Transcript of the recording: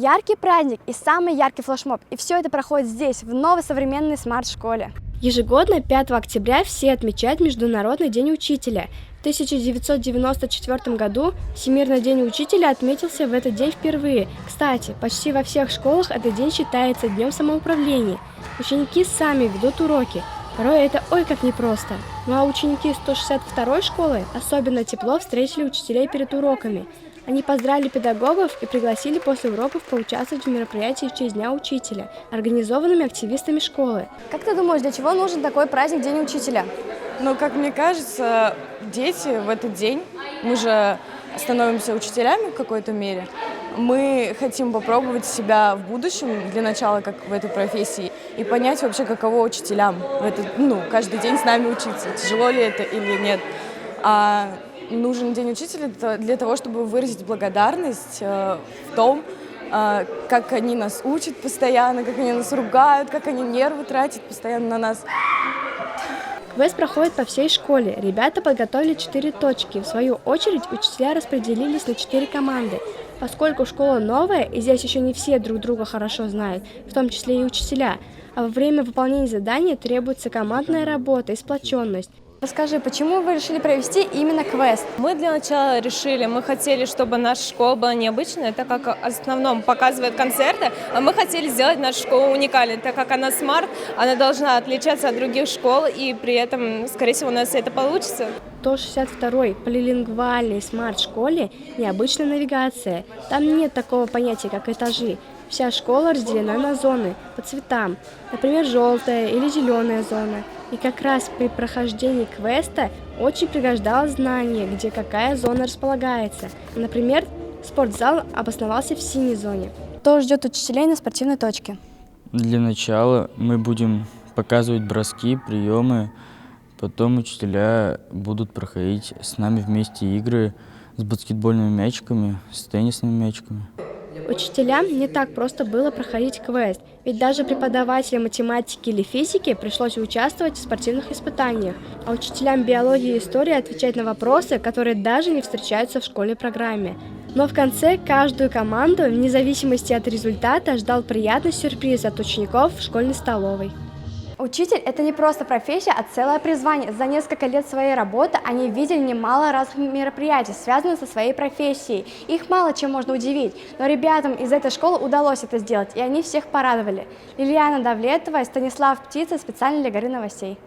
яркий праздник и самый яркий флешмоб. И все это проходит здесь, в новой современной смарт-школе. Ежегодно 5 октября все отмечают Международный день учителя. В 1994 году Всемирный день учителя отметился в этот день впервые. Кстати, почти во всех школах этот день считается днем самоуправления. Ученики сами ведут уроки. Порой это ой как непросто. Ну а ученики 162-й школы особенно тепло встретили учителей перед уроками. Они поздравили педагогов и пригласили после уроков поучаствовать в мероприятии в честь Дня учителя, организованными активистами школы. Как ты думаешь, для чего нужен такой праздник День учителя? Ну, как мне кажется, дети в этот день, мы же становимся учителями в какой-то мере, мы хотим попробовать себя в будущем, для начала, как в этой профессии, и понять вообще, каково учителям каждый день с нами учиться, тяжело ли это или нет. Нужен День учителя для того, чтобы выразить благодарность в том, как они нас учат постоянно, как они нас ругают, как они нервы тратят постоянно на нас. Квест проходит по всей школе. Ребята подготовили 4 точки. В свою очередь, учителя распределились на 4 команды. Поскольку школа новая, и здесь еще не все друг друга хорошо знают, в том числе и учителя, а во время выполнения задания требуется командная работа и сплоченность. Расскажи, почему вы решили провести именно квест? Мы для начала решили, мы хотели, чтобы наша школа была необычная, так как в основном показывает концерты, а мы хотели сделать нашу школу уникальной, так как она смарт, она должна отличаться от других школ, и при этом, скорее всего, у нас это получится. В 162-й полилингвальной смарт-школе необычная навигация. Там нет такого понятия, как этажи. Вся школа разделена на зоны по цветам, например, желтая или зеленая зона. И как раз при прохождении квеста очень пригождалось знание, где какая зона располагается. Например, спортзал обосновался в синей зоне. Что ждет учителей на спортивной точке? Для начала мы будем показывать броски, приемы, потом учителя будут проходить с нами вместе игры с баскетбольными мячиками, с теннисными мячиками. Учителям не так просто было проходить квест, ведь даже преподавателям математики или физики пришлось участвовать в спортивных испытаниях, а учителям биологии и истории отвечать на вопросы, которые даже не встречаются в школьной программе. Но в конце каждую команду, вне зависимости от результата, ждал приятный сюрприз от учеников в школьной столовой. Учитель – это не просто профессия, а целое призвание. За несколько лет своей работы они видели немало разных мероприятий, связанных со своей профессией. Их мало чем можно удивить, но ребятам из этой школы удалось это сделать, и они всех порадовали. Лилиана Давлетова и Станислав Птица специально для Горы новостей.